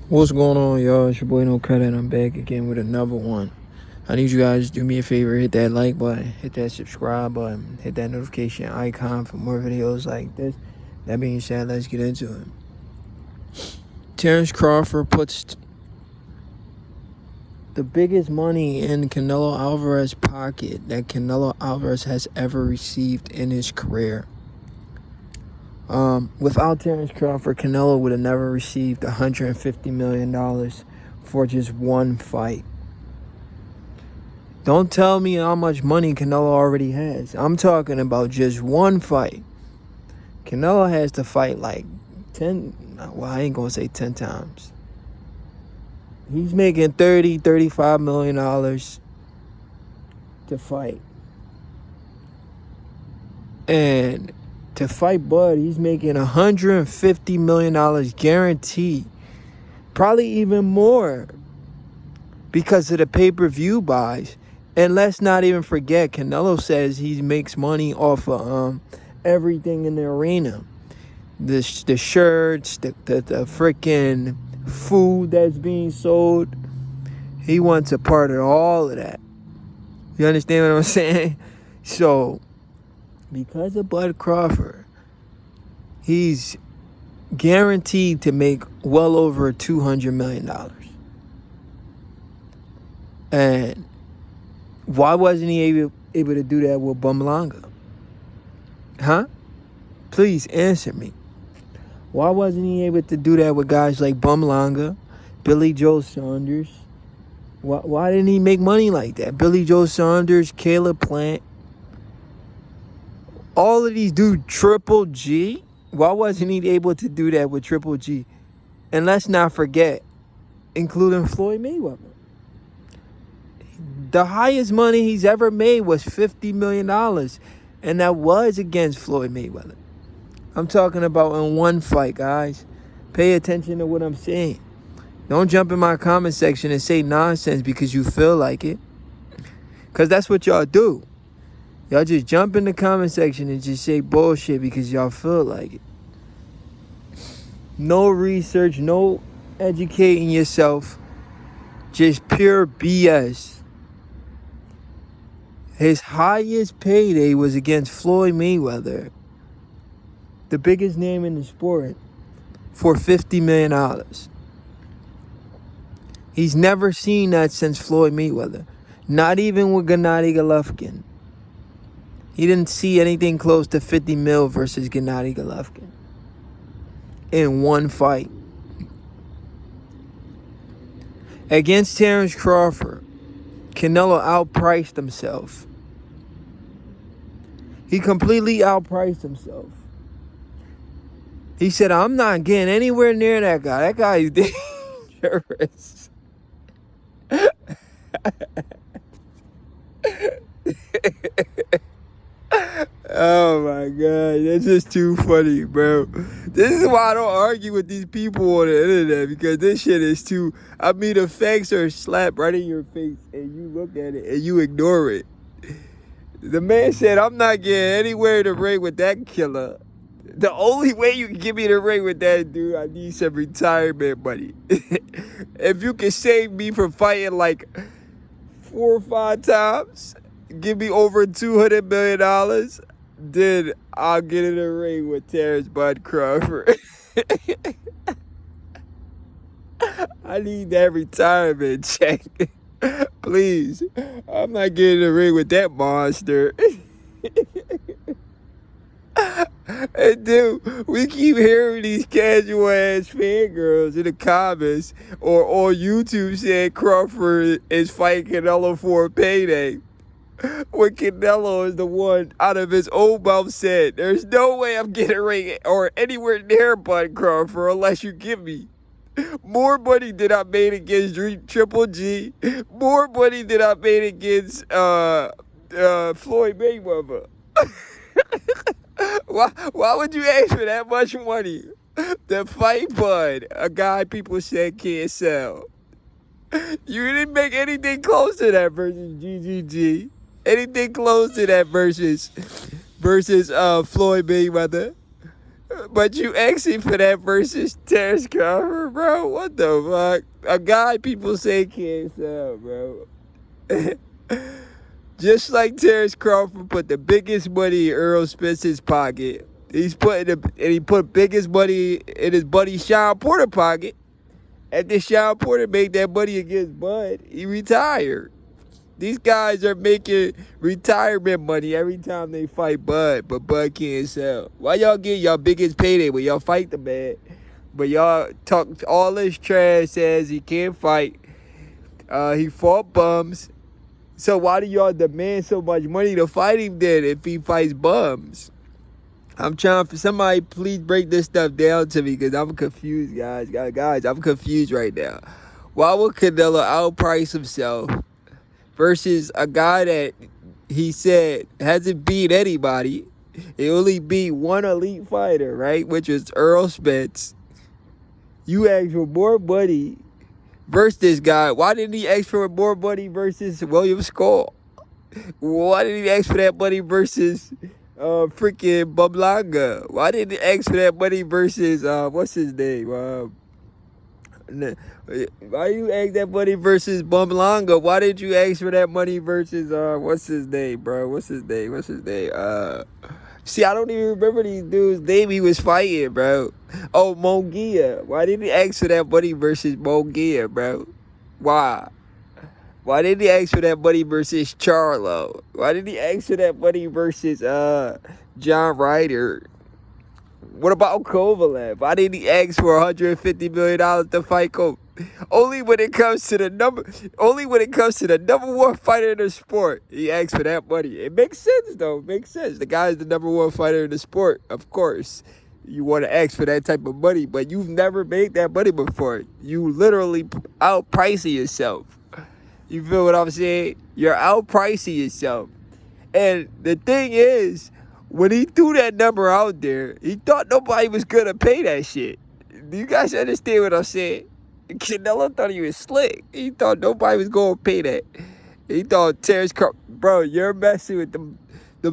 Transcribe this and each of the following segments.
What's going on, y'all? It's your boy No Credit. I'm back again with another one. I need you guys to do me a favor, hit that like button, hit that subscribe button, hit that notification icon for more videos like this. That being said, let's get into it. Terence Crawford puts the biggest money in Canelo Alvarez's pocket that Canelo Alvarez has ever received in his career. Without Terence Crawford, Canelo would have never received $150 million for just one fight. Don't tell me how much money Canelo already has. I'm talking about just one fight. Canelo has to fight like 10, well, I ain't gonna say 10 times. He's making $35 million to fight. And to fight Bud, he's making $150 million guaranteed. Probably even more because of the pay-per-view buys. And let's not even forget, Canelo says he makes money off of everything in the arena. The shirts, the freaking food that's being sold. He wants a part of all of that. You understand what I'm saying? So, because of Bud Crawford, he's guaranteed to make well over $200 million. And why wasn't he able to do that with Bumlanga? Huh? Please answer me. Why wasn't he able to do that with guys like Bumlanga, Billy Joe Saunders? Why didn't he make money like that? Billy Joe Saunders, Caleb Plant. All of these dudes, Triple G. Why wasn't he able to do that with Triple G? And let's not forget, including Floyd Mayweather. The highest money he's ever made was $50 million. And that was against Floyd Mayweather. I'm talking about in one fight, guys. Pay attention to what I'm saying. Don't jump in my comment section and say nonsense because you feel like it. Because that's what y'all do. Y'all just jump in the comment section and just say bullshit because y'all feel like it. No research, no educating yourself. Just pure BS. His highest payday was against Floyd Mayweather, the biggest name in the sport, for $50 million. He's never seen that since Floyd Mayweather. Not even with Gennady Golovkin. He didn't see anything close to 50 mil versus Gennady Golovkin in one fight. Against Terence Crawford, Canelo outpriced himself. He completely outpriced himself. He said, I'm not getting anywhere near that guy. That guy is dangerous. Oh my God, that's just too funny, bro. This is why I don't argue with these people on the internet, because this shit is too, I mean, the facts are slapped right in your face and you look at it and you ignore it. The man said, I'm not getting anywhere to ring with that killer. The only way you can give me the ring with that dude, I need some retirement money. If you can save me from fighting like 4 or 5 times, give me over $200 million, then I'll get in the ring with Terence Bud Crawford. I need that retirement check. Please. I'm not getting in the ring with that monster. And dude, we keep hearing these casual ass fangirls in the comments or on YouTube saying Crawford is fighting Canelo for a payday. When Canelo is the one out of his own mouth said, there's no way I'm getting a ring or anywhere near Bud Crawford unless you give me more money than I made against Triple G, more money than I made against Floyd Mayweather. Why would you ask for that much money to fight Bud, a guy people said can't sell? You didn't make anything close to that versus GGG. Anything close to that versus Floyd Mayweather. But you asking for that versus Terence Crawford, bro? What the fuck? A guy people say can't sell, bro. Just like Terence Crawford put the biggest money in Earl Spence's pocket, he put biggest money in his buddy Sean Porter pocket. After Sean Porter made that money against Bud, he retired. These guys are making retirement money every time they fight Bud, but Bud can't sell. Why y'all get y'all biggest payday when y'all fight the man? But y'all talk all this trash, says he can't fight. He fought bums. So why do y'all demand so much money to fight him then if he fights bums? I'm trying for somebody, please break this stuff down to me because I'm confused, guys. Guys, I'm confused right now. Why would Canelo outprice himself versus a guy that he said hasn't beat anybody? He only beat one elite fighter, right? Which was Earl Spence. You asked for more money versus this guy. Why didn't he ask for more money versus William Skull? Why didn't he ask for that money versus freaking Bumlanga? Why didn't he ask for that money versus what's his name? Why you ask that money versus Bumlanga? Why did you ask for that money versus what's his name, bro? What's his name? See, I don't even remember these dudes' name he was fighting, bro. Oh, Mongia. Why didn't he ask for that money versus Mongia, bro? Why? Why didn't he ask for that money versus Charlo? Why didn't he ask for that money versus John Ryder? What about Kovalev? Why didn't he ask for $150 million to fight Kovalev? Only when it comes to the number one fighter in the sport, he asks for that money. It makes sense, though. It makes sense. The guy's the number one fighter in the sport. Of course, you want to ask for that type of money, but you've never made that money before. You literally outpricing yourself. You feel what I'm saying? You're outpricing yourself. And the thing is, when he threw that number out there, he thought nobody was going to pay that shit. Do you guys understand what I'm saying? Canelo thought he was slick. He thought nobody was going to pay that. He thought Terence Crawford, bro, you're messing with them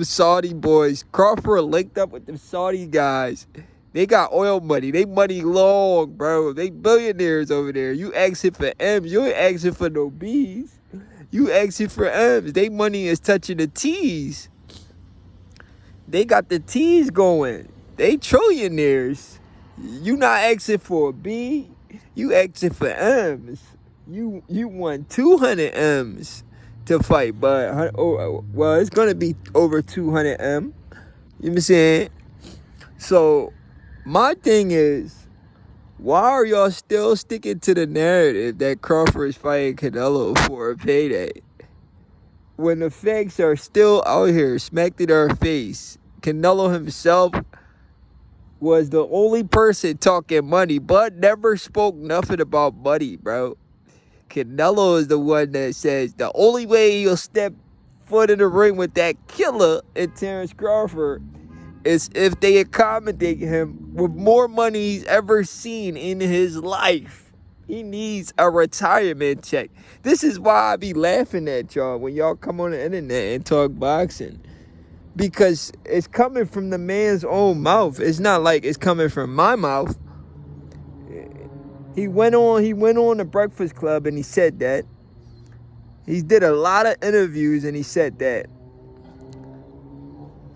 Saudi boys. Crawford linked up with them Saudi guys. They got oil money. They money long, bro. They billionaires over there. You asking for M's. You ain't asking for no B's. You asking for M's. They money is touching the T's. They got the T's going. They trillionaires. You not asking for a B. You asking for M's. You want 200 M's to fight, but well, it's gonna be over 200 M. You know what I'm saying? So my thing is, why are y'all still sticking to the narrative that Crawford is fighting Canelo for a payday when the facts are still out here smacked in our face? Canelo himself was the only person talking money, but never spoke nothing about money, bro. Canelo is the one that says the only way he'll step foot in the ring with that killer in Terence Crawford is if they accommodate him with more money he's ever seen in his life. He needs a retirement check. This is why I be laughing at y'all when y'all come on the internet and talk boxing. Because it's coming from the man's own mouth. It's not like it's coming from my mouth. He went on the Breakfast Club and he said that. He did a lot of interviews and he said that.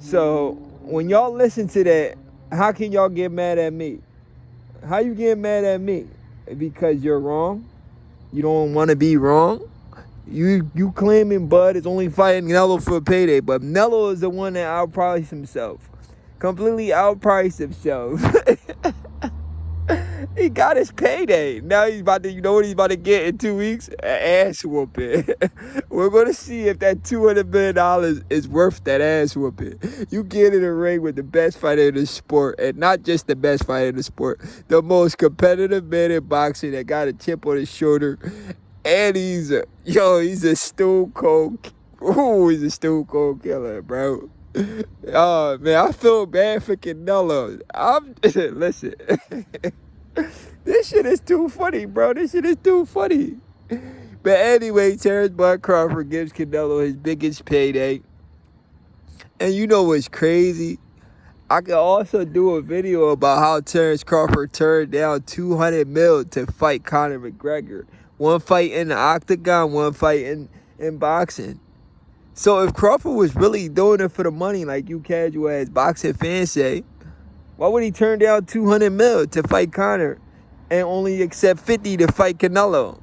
So when y'all listen to that, how can y'all get mad at me? How you get mad at me? Because you're wrong? You don't want to be wrong? You claiming Bud is only fighting Canelo for a payday, but Canelo is the one that outpriced himself. Completely outpriced himself. He got his payday. Now he's about to, you know what he's about to get in 2 weeks? An ass whooping. We're going to see if that $200 million is worth that ass whooping. You get in a ring with the best fighter in the sport, and not just the best fighter in the sport, the most competitive man in boxing that got a chip on his shoulder. And he's a stone cold, he's a stone cold killer, bro. Oh, man, I feel bad for Canelo. Listen. This shit is too funny, bro. This shit is too funny. But anyway, Terence Bud Crawford gives Canelo his biggest payday. And you know what's crazy? I could also do a video about how Terence Crawford turned down 200 mil to fight Conor McGregor. One fight in the octagon, one fight in boxing. So if Crawford was really doing it for the money, like you casual ass boxing fans say, why would he turn down 200 mil to fight Conor and only accept 50 to fight Canelo?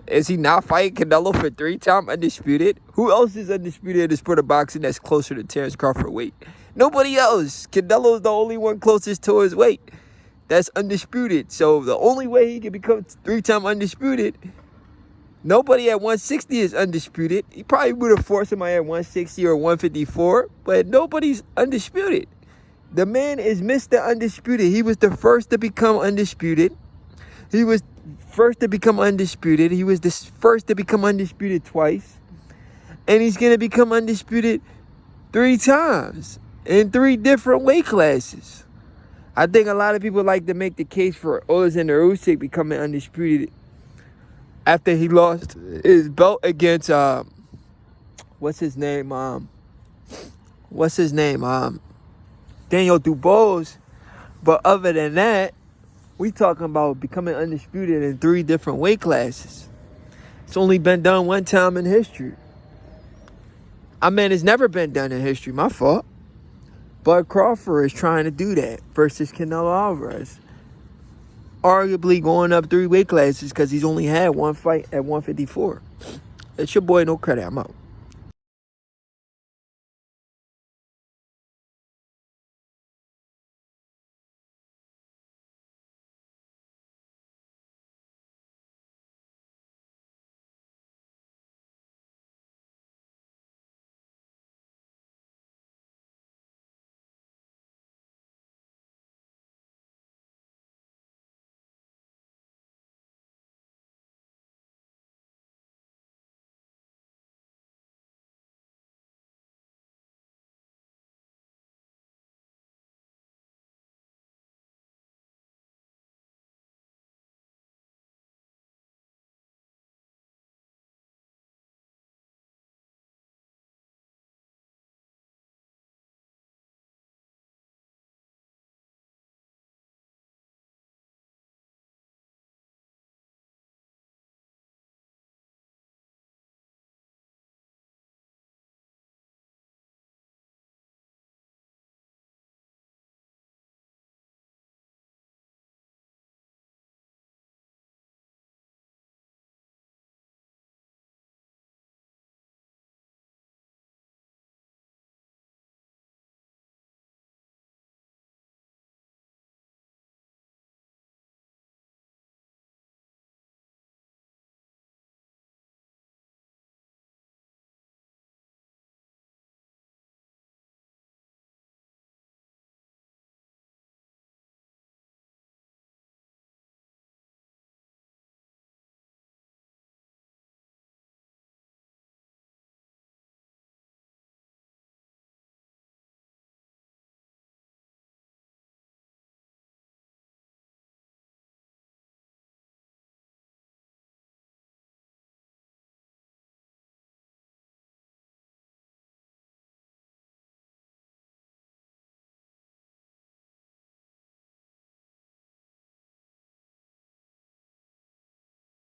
Is he not fighting Canelo for 3-time undisputed? Who else is undisputed in the sport of boxing that's closer to Terence Crawford weight? Nobody else. Canelo's the only one closest to his weight that's undisputed. So the only way he can become 3-time undisputed, nobody at 160 is undisputed. He probably would have forced somebody at 160 or 154, but nobody's undisputed. The man is Mr. Undisputed. He was the first to become undisputed. He was first to become undisputed. He was the first to become undisputed twice. And he's going to become undisputed 3 times in 3 different weight classes. I think a lot of people like to make the case for Alexander Usyk becoming undisputed after he lost his belt against what's his name? Daniel Dubois. But other than that, we talking about becoming undisputed in 3 different weight classes. It's only been done 1 time in history. I mean, it's never been done in history. My fault. But Crawford is trying to do that versus Canelo Alvarez. Arguably going up 3 weight classes because he's only had 1 fight at 154. It's your boy No Credit. I'm out.